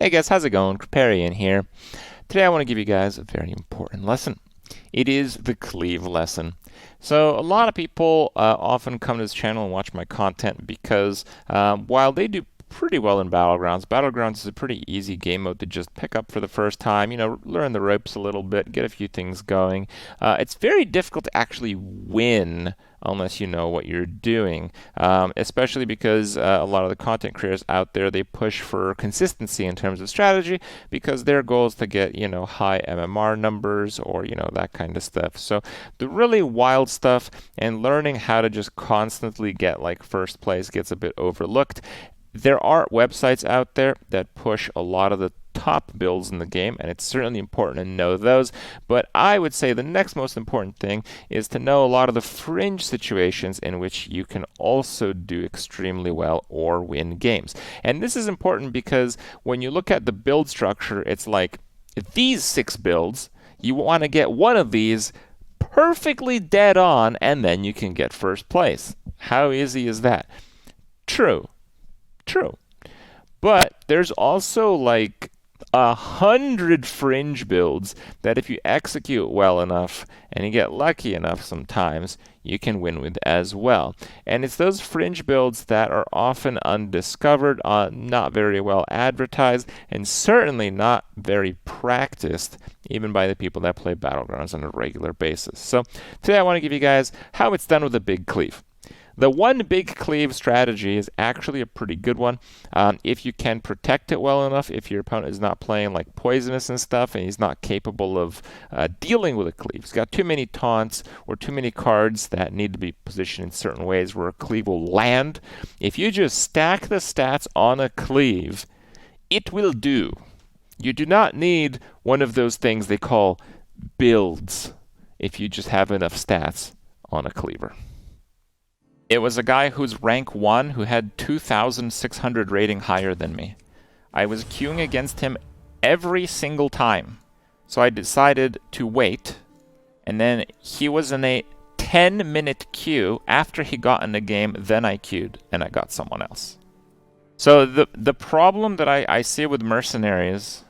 Hey guys, how's it going? Kripparrian here. Today I want to give you guys a very important lesson. It is the CLEAVE lesson. So a lot of people often come to this channel and watch my content because while they do pretty well in Battlegrounds is a pretty easy game mode to just pick up for the first time, learn the ropes a little bit, get a few things going. It's very difficult to actually win unless you know what you're doing, especially because a lot of the content creators out there, they push for consistency in terms of strategy because their goal is to get, high MMR numbers or, that kind of stuff. So the really wild stuff and learning how to just constantly get like first place gets a bit overlooked. There are websites out there that push a lot of the top builds in the game, and it's certainly important to know those. But I would say the next most important thing is to know a lot of the fringe situations in which you can also do extremely well or win games. And this is important because when you look at the build structure, it's like these 6 builds, you want to get one of these perfectly dead on, and then you can get first place. How easy is that? True. But there's also like 100 fringe builds that if you execute well enough and you get lucky enough sometimes, you can win with as well. And it's those fringe builds that are often undiscovered, not very well advertised, and certainly not very practiced even by the people that play Battlegrounds on a regular basis. So today I want to give you guys how it's done with a big cleave. The one big cleave strategy is actually a pretty good one if you can protect it well enough, if your opponent is not playing like poisonous and stuff and he's not capable of dealing with a cleave. He's got too many taunts or too many cards that need to be positioned in certain ways where a cleave will land. If you just stack the stats on a cleave, it will do. You do not need one of those things they call builds if you just have enough stats on a cleaver. It was a guy who's rank 1 who had 2,600 rating higher than me. I was queuing against him every single time. So I decided to wait, and then he was in a 10-minute queue. After he got in the game, then I queued, and I got someone else. So the problem that I see with mercenaries,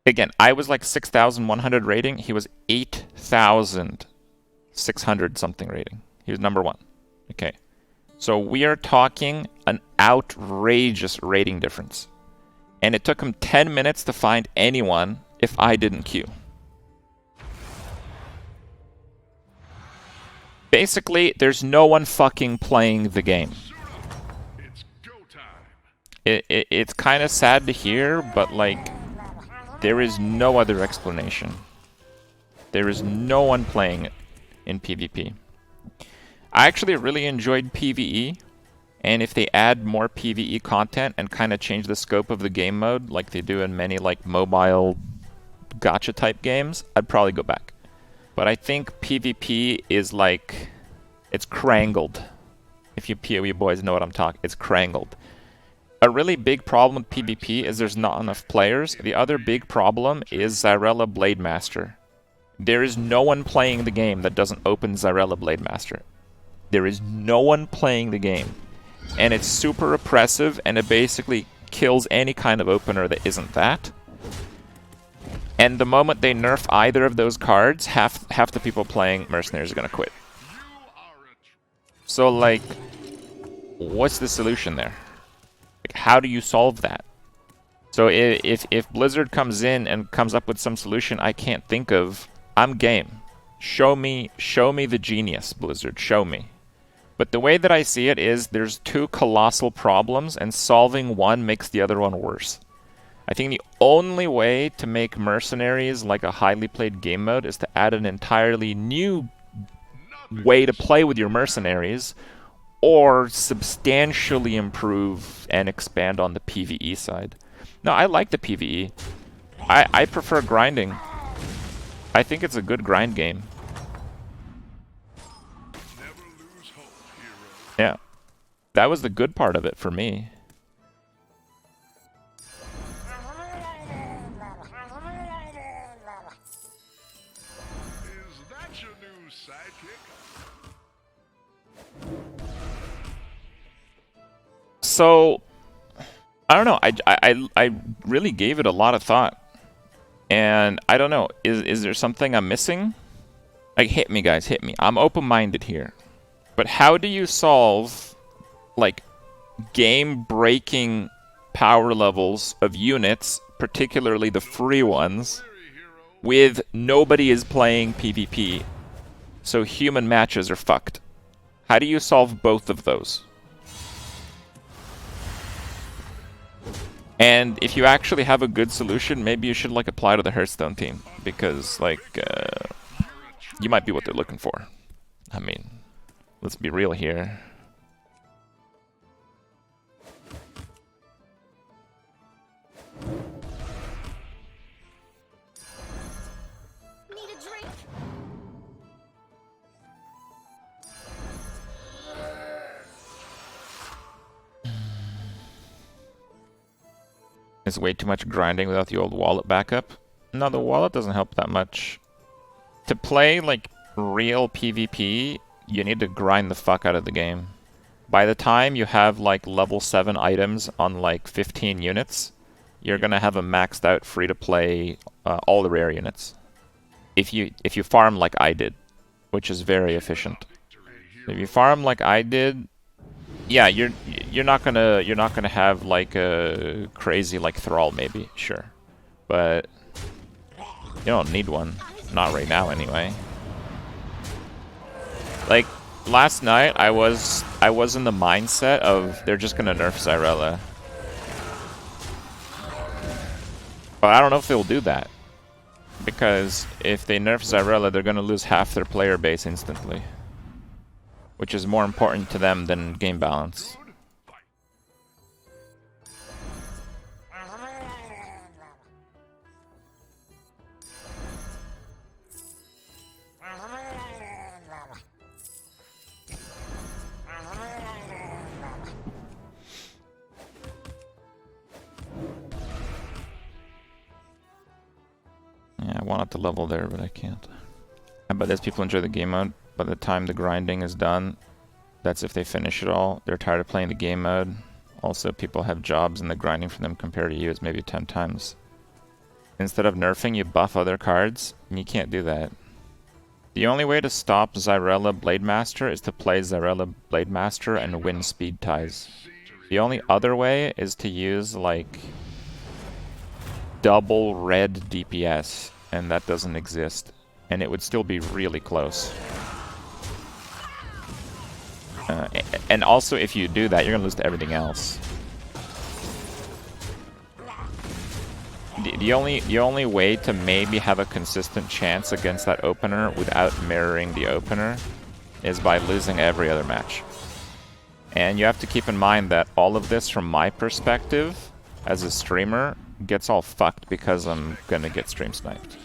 again, I was like 6,100 rating. He was 8,600 something rating. He was number 1. Okay, so we are talking an outrageous rating difference. And it took him 10 minutes to find anyone if I didn't queue. Basically, there's no one fucking playing the game. It's kind of sad to hear, but like, there is no other explanation. There is no one playing it in PvP. I actually really enjoyed PvE, and if they add more PvE content and kind of change the scope of the game mode like they do in many like mobile gacha type games, I'd probably go back. But I think PvP is like, it's crangled. If you PoE boys know what I'm talking, it's crangled. A really big problem with PvP is there's not enough players. The other big problem is Xyrella Blademaster. There is no one playing the game that doesn't open Xyrella Blademaster. There is no one playing the game. And it's super oppressive, and it basically kills any kind of opener that isn't that. And the moment they nerf either of those cards, half the people playing mercenaries are going to quit. So, like, what's the solution there? Like, how do you solve that? So if Blizzard comes in and comes up with some solution I can't think of, I'm game. Show me the genius, Blizzard. Show me. But the way that I see it is there's 2 colossal problems, and solving one makes the other one worse. I think the only way to make mercenaries like a highly played game mode is to add an entirely new way to play with your mercenaries, or substantially improve and expand on the PvE side. No, I like the PvE. I prefer grinding. I think it's a good grind game. Yeah, that was the good part of it for me. Is that your new sidekick? So I don't know. I really gave it a lot of thought, and I don't know. Is there something I'm missing? Like, hit me, guys, hit me. I'm open-minded here, but how do you solve like game-breaking power levels of units, particularly the free ones, with nobody is playing PvP, so human matches are fucked? How do you solve both of those? And if you actually have a good solution, maybe you should like apply to the Hearthstone team, because like you might be what they're looking for. I mean, let's be real here. Need a drink? It's way too much grinding without the old wallet backup. No, the wallet doesn't help that much. To play like real PvP, you need to grind the fuck out of the game. By the time you have like level 7 items on like 15 units, you're gonna have a maxed out free to play all the rare units. If you farm like I did, which is very efficient. If you farm like I did, yeah, you're not gonna have like a crazy like thrall maybe, sure, but you don't need one, not right now anyway. Like last night, I was in the mindset of they're just gonna nerf Xyrella, but I don't know if they'll do that, because if they nerf Xyrella, they're gonna lose half their player base instantly, which is more important to them than game balance. Yeah, I want it to level there, but I can't. But as people enjoy the game mode, by the time the grinding is done, that's if they finish it all. They're tired of playing the game mode. Also, people have jobs and the grinding for them compared to you is maybe 10 times. Instead of nerfing, you buff other cards, and you can't do that. The only way to stop Xyrella Blademaster is to play Xyrella Blademaster and win speed ties. The only other way is to use, like, double red DPS, and that doesn't exist. And it would still be really close. And also, if you do that, you're gonna lose to everything else. The only way to maybe have a consistent chance against that opener without mirroring the opener is by losing every other match. And you have to keep in mind that all of this, from my perspective as a streamer, gets all fucked because I'm gonna get stream sniped.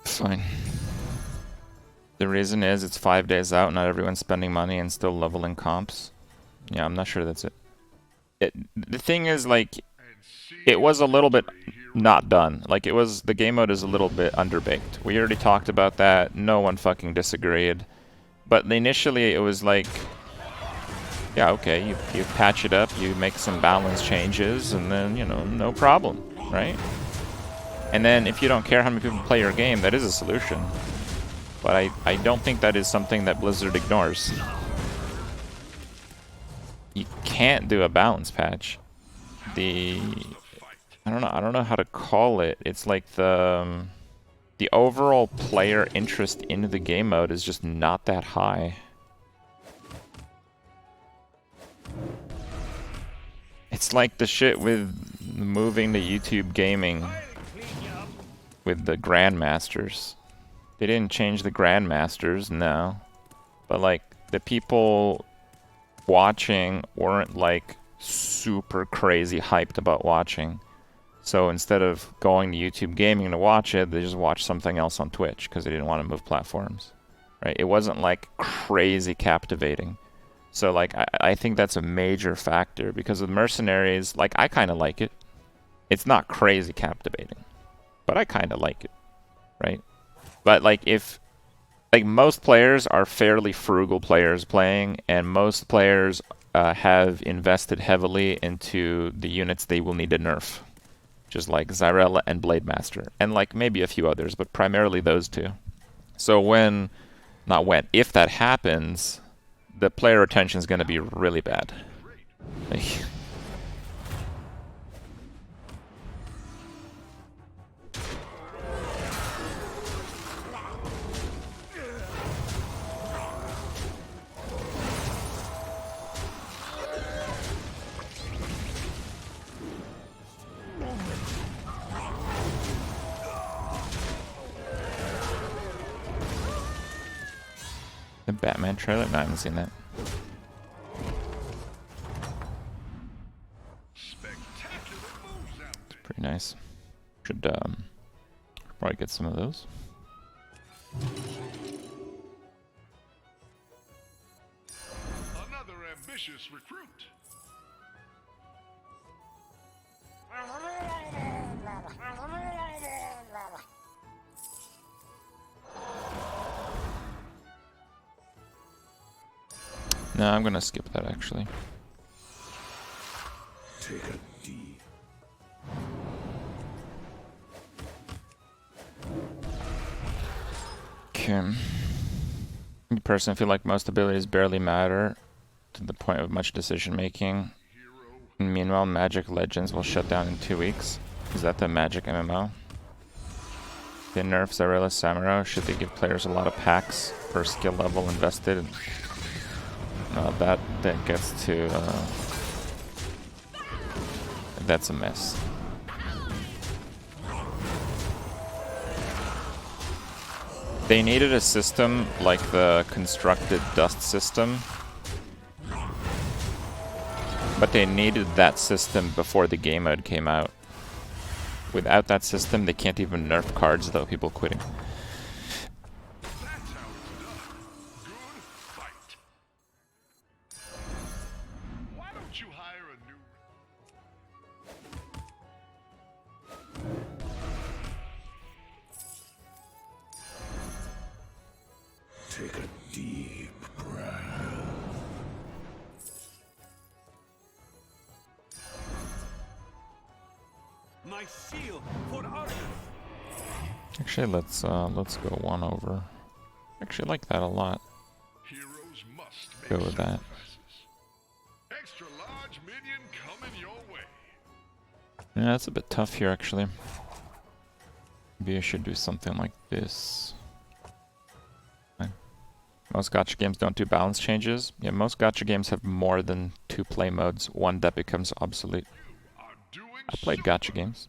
It's fine. The reason is it's 5 days out, not everyone's spending money and still leveling comps. Yeah, I'm not sure that's it. The thing is, like, it was a little bit not done. Like, it was, the game mode is a little bit underbaked. We already talked about that. No one fucking disagreed. But initially it was like, yeah, okay, you patch it up, you make some balance changes, and then, you know, no problem, right? And then if you don't care how many people play your game, that is a solution. But I don't think that is something that Blizzard ignores. You can't do a balance patch. I don't know how to call it. It's like the overall player interest in the game mode is just not that high. It's like the shit with moving to YouTube gaming with the Grandmasters. They didn't change the Grandmasters, no. But like, the people watching weren't like super crazy hyped about watching. So instead of going to YouTube gaming to watch it, they just watched something else on Twitch because they didn't want to move platforms. right? It wasn't like crazy captivating. So like I think that's a major factor because with mercenaries, like I kind of like it. It's not crazy captivating, but I kind of like it, right? But like if like most players are fairly frugal players playing, and most players have invested heavily into the units they will need to nerf, just like Zyrella and Blade Master, and like maybe a few others, but primarily those two. So if that happens, the player retention is going to be really bad. Like, the Batman trailer? No, I haven't seen that. It's pretty nice. Should probably get some of those. Another ambitious recruit. No, I'm gonna skip that actually. Take a deep. Okay. You personally feel like most abilities barely matter to the point of much decision making. Meanwhile, Magic Legends will shut down in 2 weeks. Is that the Magic MMO? They nerf Zyrella Samuro. Should they give players a lot of packs per skill level invested? That then gets to that's a mess. They needed a system like the constructed dust system, but they needed that system before the game mode came out. Without that system, they can't even nerf cards without people quitting. That's how it's done. Good fight. Why don't you hire a new... Take a deep breath. My shield for Arthur. Actually, let's go one over. Actually, I like that a lot. Heroes must Go with that. Extra large minion coming your way. Yeah, that's a bit tough here actually. Maybe I should do something like this. Most gacha games don't do balance changes. Yeah, most gacha games have more than 2 play modes, one that becomes obsolete. I played gacha games.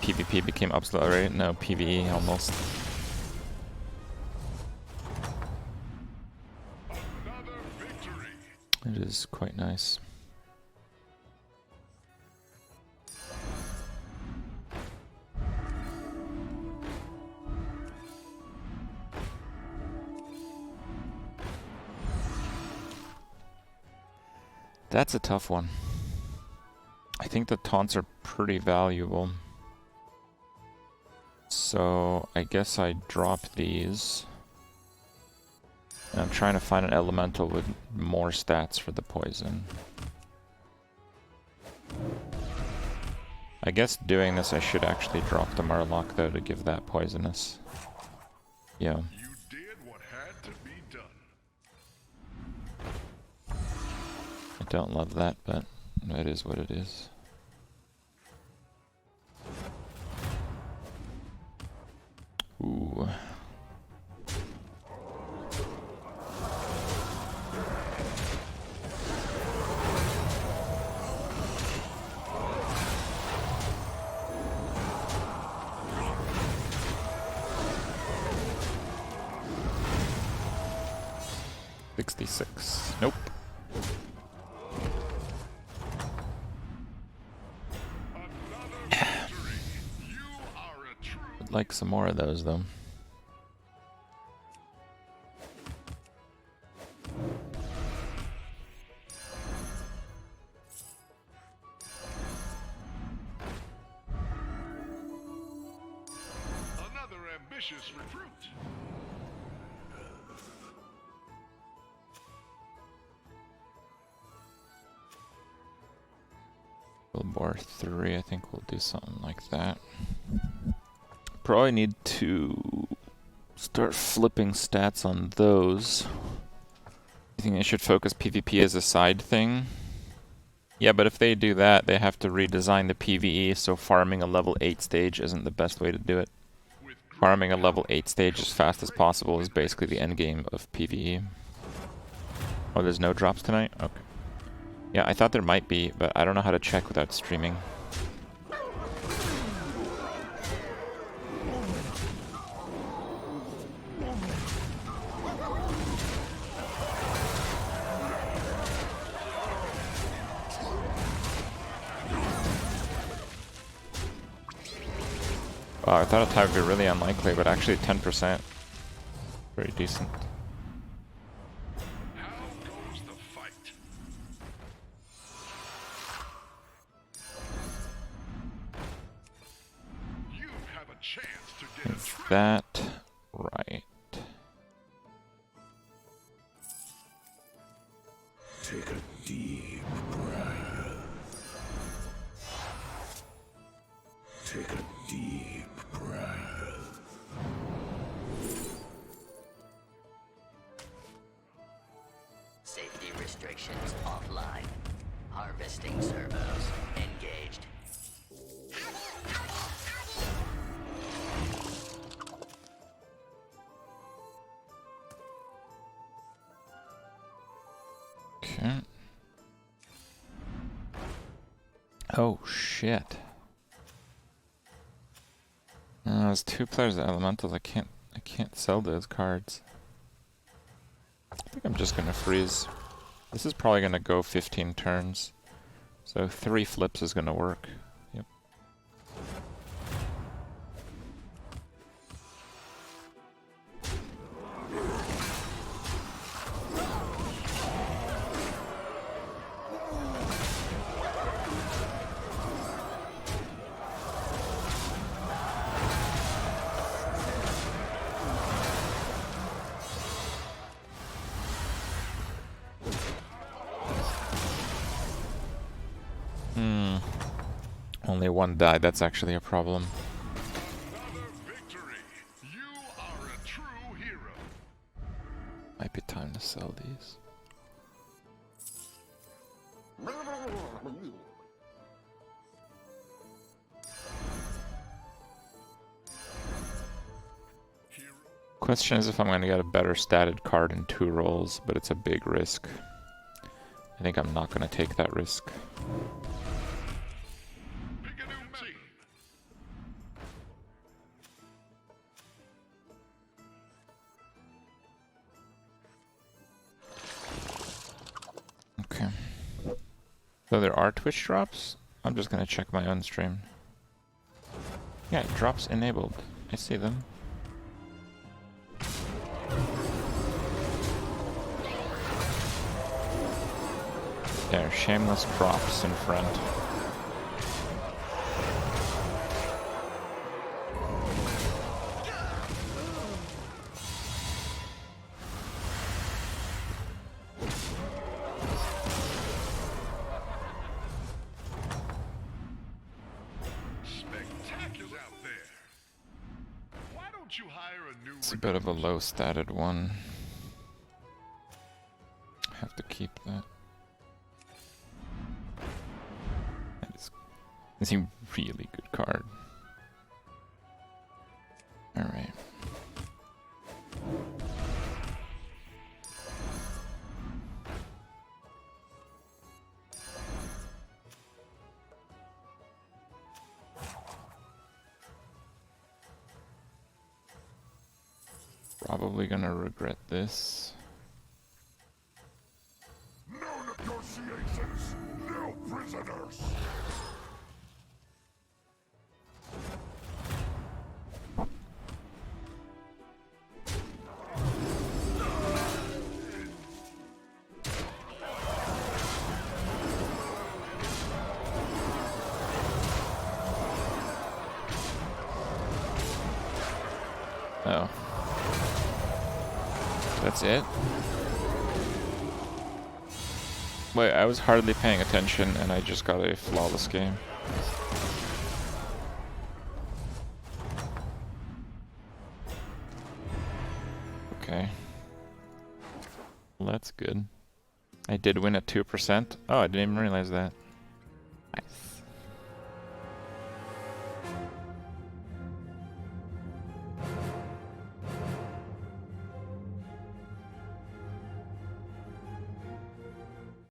PvP became obsolete already? No, PvE almost. It is quite nice. That's a tough one. I think the taunts are pretty valuable. So I guess I drop these. And I'm trying to find an elemental with more stats for the poison. I guess doing this I should actually drop the Murloc though to give that poisonous. Yeah. You did what had to be done. I don't love that, but it is what it is. Ooh. 66. Nope. Would like some more of those, though. Another ambitious recruit. Bar 3, I think we'll do something like that. Probably need to start flipping stats on those. I think they should focus PvP as a side thing. Yeah, but if they do that, they have to redesign the PvE, so farming a level 8 stage isn't the best way to do it. Farming a level 8 stage as fast as possible is basically the endgame of PvE. Oh, there's no drops tonight? Okay. Yeah, I thought there might be, but I don't know how to check without streaming. Wow, I thought a tie would be really unlikely, but actually 10%. Pretty decent. How goes the fight? You have a chance to get a Is trick. that right? Take a deep breath. Take a deep breath. Safety restrictions offline. Harvesting servos engaged. Okay. Oh shit. There's 2 players of elementals. I can't sell those cards. I think I'm just gonna freeze. This is probably gonna go 15 turns. So 3 flips is gonna work. Yep. Only 1 died. That's actually a problem. Another victory. You are a true hero. Might be time to sell these. Hero. Question is if I'm going to get a better statted card in 2 rolls, but it's a big risk. I think I'm not going to take that risk. Pick a new team. Okay. So there are Twitch drops? I'm just going to check my own stream. Yeah, drops enabled. I see them. There, shameless drops in front. Spectacular out there. Why don't you hire a new It's a bit of a low statted one. Have to keep that. It's a really good card. Alright. Probably gonna regret this. prisoners. Oh. That's it? Wait, I was hardly paying attention and I just got a flawless game. Okay. Well, that's good. I did win at 2%. Oh, I didn't even realize that. Nice.